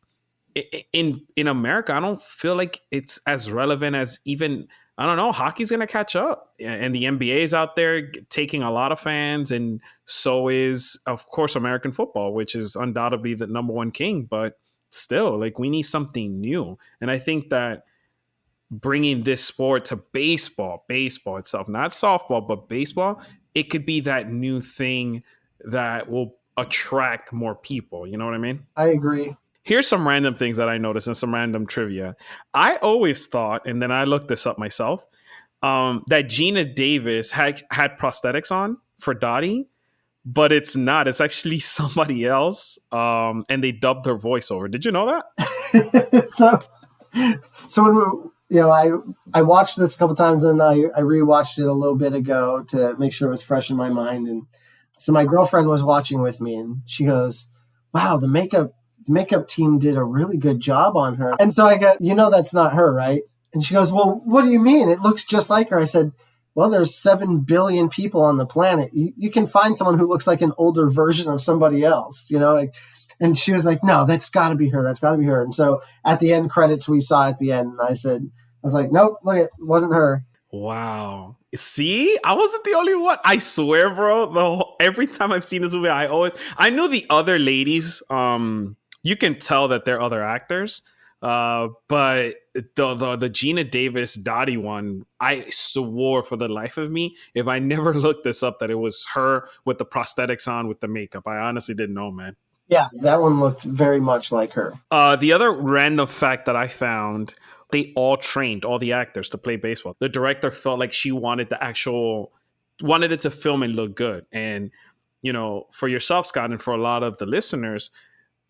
in America, I don't feel like it's as relevant as even, I don't know, hockey's going to catch up, and the NBA is out there taking a lot of fans, and so is of course American football, which is undoubtedly the number one king, but still, like, we need something new. And I think that bringing this sport to baseball itself, not softball, but baseball, it could be that new thing that will attract more people. You know what I mean? I agree. Here's some random things that I noticed and some random trivia. I always thought, and then I looked this up myself, that Geena Davis had prosthetics on for Dottie, but it's not. It's actually somebody else, and they dubbed her voiceover. Did you know that? so when I watched this a couple times, and I rewatched it a little bit ago to make sure it was fresh in my mind. And so my girlfriend was watching with me, and she goes, "Wow, the makeup team did a really good job on her." And so I go, "That's not her, right?" And she goes, "Well, what do you mean? It looks just like her." I said, "Well, there's 7 billion people on the planet. You can find someone who looks like an older version of somebody else, And she was like, "No, that's got to be her. That's got to be her." And so at the end credits we saw at the end, and I was like, "Nope, look, it wasn't her." Wow. See, I wasn't the only one. I swear, bro. Every time I've seen this movie, I know the other ladies. You can tell that they're other actors. But the Geena Davis Dottie one, I swore for the life of me, if I never looked this up, that it was her with the prosthetics on with the makeup. I honestly didn't know, man. Yeah, that one looked very much like her. The other random fact that I found, they all trained, all the actors, to play baseball. The director felt like she wanted it to film and look good. And, for yourself, Scott, and for a lot of the listeners,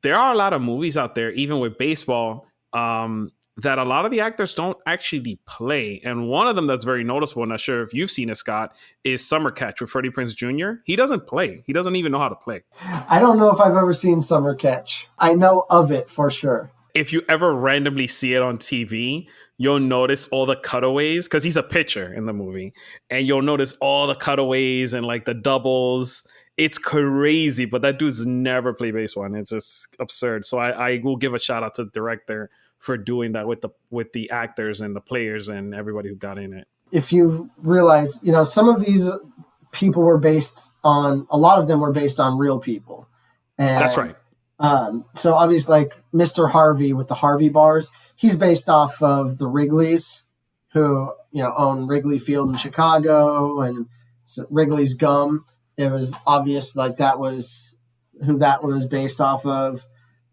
there are a lot of movies out there, even with baseball, that a lot of the actors don't actually play. And one of them that's very noticeable, I'm not sure if you've seen it, Scott, is Summer Catch with Freddie Prinze Jr. He doesn't play. He doesn't even know how to play. I don't know if I've ever seen Summer Catch. I know of it for sure. If you ever randomly see it on TV, you'll notice all the cutaways, because he's a pitcher in the movie, and you'll notice all the cutaways and like the doubles. It's crazy, but that dude's never played baseball, and it's just absurd. So I will give a shout out to the director for doing that with the actors and the players and everybody who got in it. If you realize, some of these people a lot of them were based on real people. And, that's right. So obviously, like Mr. Harvey with the Harvey bars, he's based off of the Wrigleys, who, own Wrigley Field in Chicago, and Wrigley's gum. It was obvious like that was who that was based off of.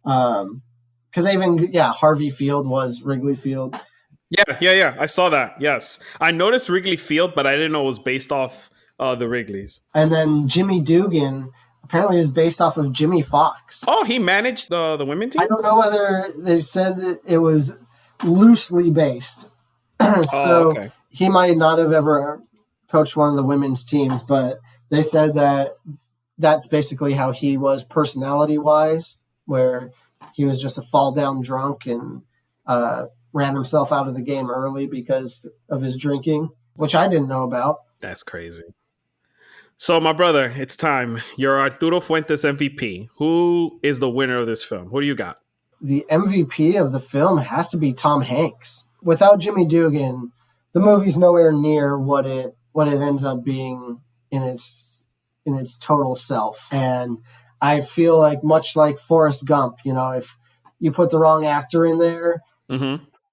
Because Harvey Field was Wrigley Field. Yeah. I saw that. Yes. I noticed Wrigley Field, but I didn't know it was based off the Wrigleys. And then Jimmy Dugan apparently is based off of Jimmy Fox. Oh, he managed the women team? I don't know whether they said that it was loosely based. Okay. He might not have ever coached one of the women's teams, but they said that that's basically how he was personality-wise, where he was just a fall-down drunk and ran himself out of the game early because of his drinking, which I didn't know about. That's crazy. So, my brother, it's time. You're Arturo Fuentes MVP. Who is the winner of this film? Who do you got? The MVP of the film has to be Tom Hanks. Without Jimmy Dugan, the movie's nowhere near what it ends up being in its total self. And I feel like, much like Forrest Gump, if you put the wrong actor in there,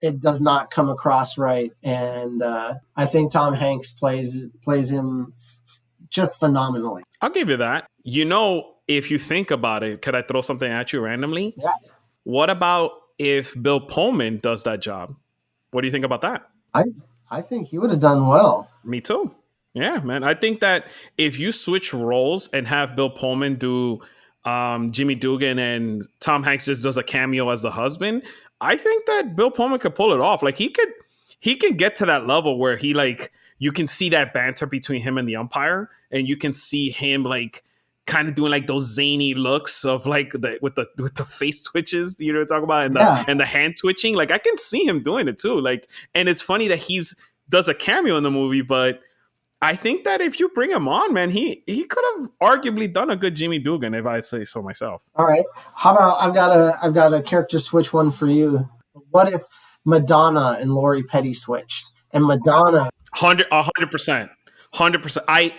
it does not come across right. And I think Tom Hanks plays him just phenomenally. I'll give you that. If you think about it, could I throw something at you randomly? Yeah. What about if Bill Pullman does that job? What do you think about that? I think he would have done well. Me too. Yeah, man. I think that if you switch roles and have Bill Pullman do Jimmy Dugan and Tom Hanks just does a cameo as the husband, I think that Bill Pullman could pull it off. Like he can get to that level where he you can see that banter between him and the umpire, and you can see him kind of doing those zany looks of with the face twitches, talk about, and the hand twitching. I can see him doing it too. And it's funny that does a cameo in the movie, but I think that if you bring him on, man, he could have arguably done a good Jimmy Dugan, if I'd say so myself. All right. How about I've got a character switch one for you. What if Madonna and Lori Petty switched? And Madonna 100%, 100%.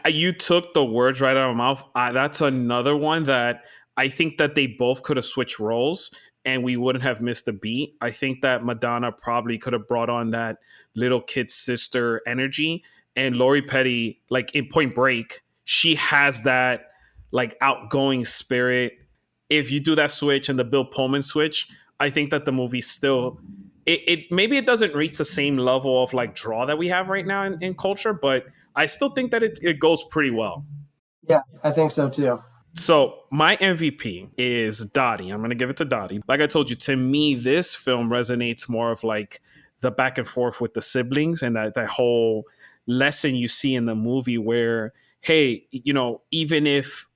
You took the words right out of my mouth. That's another one that I think that they both could have switched roles and we wouldn't have missed a beat. I think that Madonna probably could have brought on that little kid sister energy, and Lori Petty, like in Point Break, she has that like outgoing spirit. If you do that switch and the Bill Pullman switch, I think that the movie still it maybe it doesn't reach the same level of like draw that we have right now in culture, but I still think that it goes pretty well. Yeah, I think so too. So my MVP is Dottie. I'm gonna give it to Dottie. Like I told you, to me, this film resonates more of like the back and forth with the siblings and that whole lesson you see in the movie where, hey, even if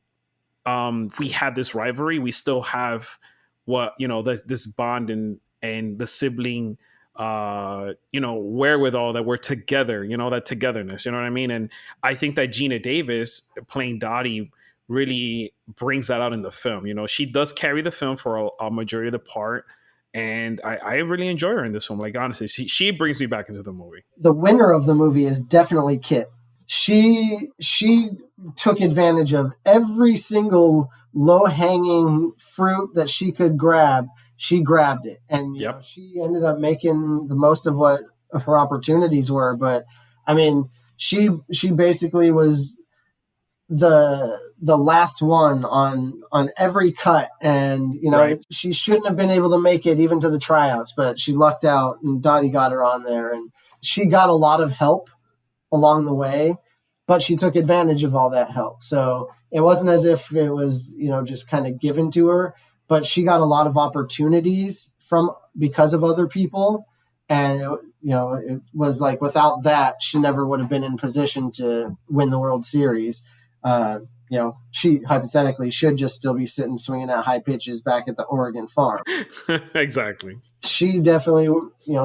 we have this rivalry, we still have this bond and the sibling wherewithal that we're together, that togetherness, you know what I mean? And I think that Geena Davis playing Dottie really brings that out in the film. She does carry the film for a majority of the part, and I really enjoy her in this film. Like, honestly, she brings me back into the movie. The winner of the movie is definitely Kit. She took advantage of every single low-hanging fruit that she could grab. She grabbed it, and she ended up making the most of what her opportunities were. But I mean, she basically was the last one on every cut, and right. She shouldn't have been able to make it even to the tryouts, but she lucked out, and Dottie got her on there, and she got a lot of help along the way, but she took advantage of all that help. So it wasn't as if it was just kind of given to her, but she got a lot of opportunities because of other people, and it was like without that she never would have been in position to win the World Series. She hypothetically should just still be sitting swinging at high pitches back at the Oregon farm. Exactly. She definitely,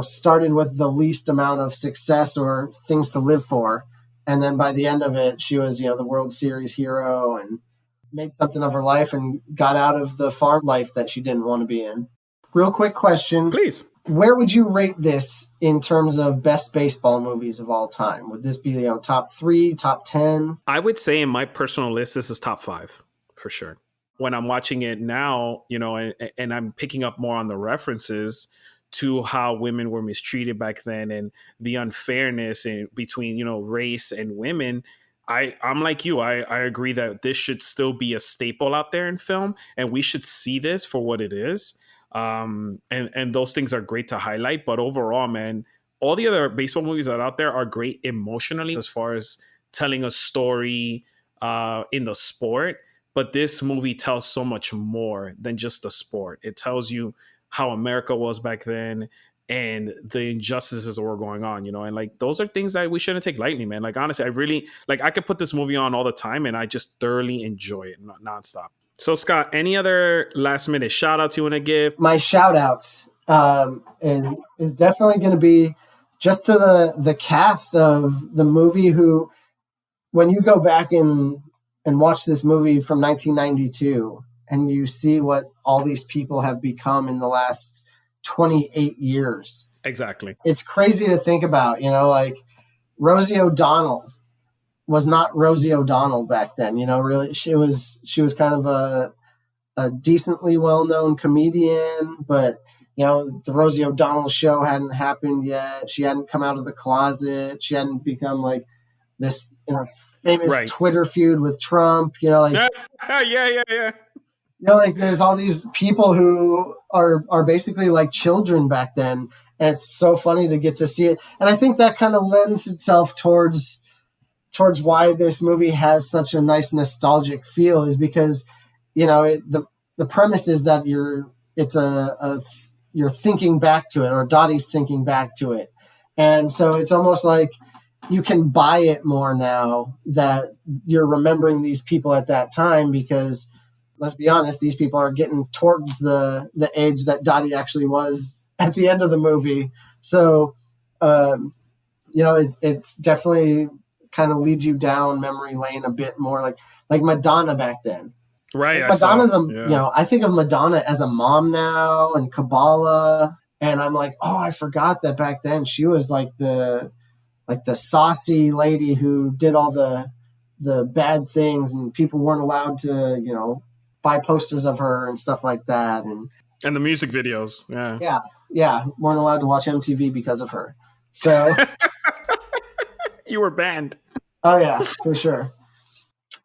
started with the least amount of success or things to live for. And then by the end of it, she was, the World Series hero and made something of her life and got out of the farm life that she didn't want to be in. Real quick question. Please. Where would you rate this in terms of best baseball movies of all time? Would this be, top 3, top 10? I would say in my personal list, this is top 5 for sure. When I'm watching it now, and I'm picking up more on the references to how women were mistreated back then and the unfairness between, race and women, I'm like you. I agree that this should still be a staple out there in film, and we should see this for what it is. And those things are great to highlight. But overall, man, all the other baseball movies that are out there are great emotionally as far as telling a story in the sport. But this movie tells so much more than just the sport. It tells you how America was back then and the injustices that were going on, and like those are things that we shouldn't take lightly, man. Like, honestly, I really I could put this movie on all the time and I just thoroughly enjoy it nonstop. So, Scott, any other last minute shout outs you want to give? My shout outs is definitely going to be just to the cast of the movie who, when you go back and watch this movie from 1992 and you see what all these people have become in the last 28 years. Exactly. It's crazy to think about, like Rosie O'Donnell was not Rosie O'Donnell back then, really. She was kind of a decently well-known comedian, but the Rosie O'Donnell show hadn't happened yet. She hadn't come out of the closet. She hadn't become like this famous right. Twitter feud with Trump, yeah. Like there's all these people who are basically like children back then, and it's so funny to get to see it. And I think that kind of lends itself towards why this movie has such a nice nostalgic feel, is because the premise is that you're thinking back to it, or Dottie's thinking back to it, and so it's almost like you can buy it more now that you're remembering these people at that time, because let's be honest, these people are getting towards the age that Dottie actually was at the end of the movie. So it's definitely kind of leads you down memory lane a bit more, like Madonna back then. Right. Like Madonna's I think of Madonna as a mom now, and Kabbalah, and I'm like, oh, I forgot that back then she was like the saucy lady who did all the bad things, and people weren't allowed to, buy posters of her and stuff like that, and the music videos. Yeah, weren't allowed to watch MTV because of her. So you were banned. Oh yeah, for sure.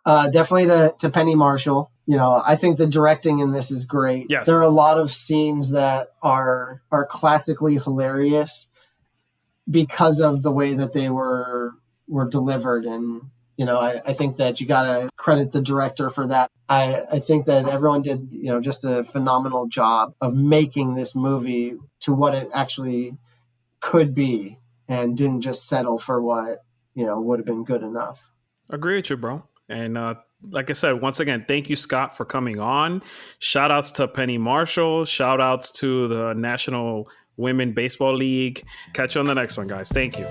Definitely to Penny Marshall. I think the directing in this is great. Yes. There are a lot of scenes that are classically hilarious because of the way that they were delivered. And, I think that you got to credit the director for that. I think that everyone did, just a phenomenal job of making this movie to what it actually could be, and didn't just settle for what, would have been good enough. Agree with you, bro. And like I said, once again, thank you, Skott, for coming on. Shout outs to Penny Marshall. Shout outs to the National Women Baseball League. Catch you on the next one, guys. Thank you.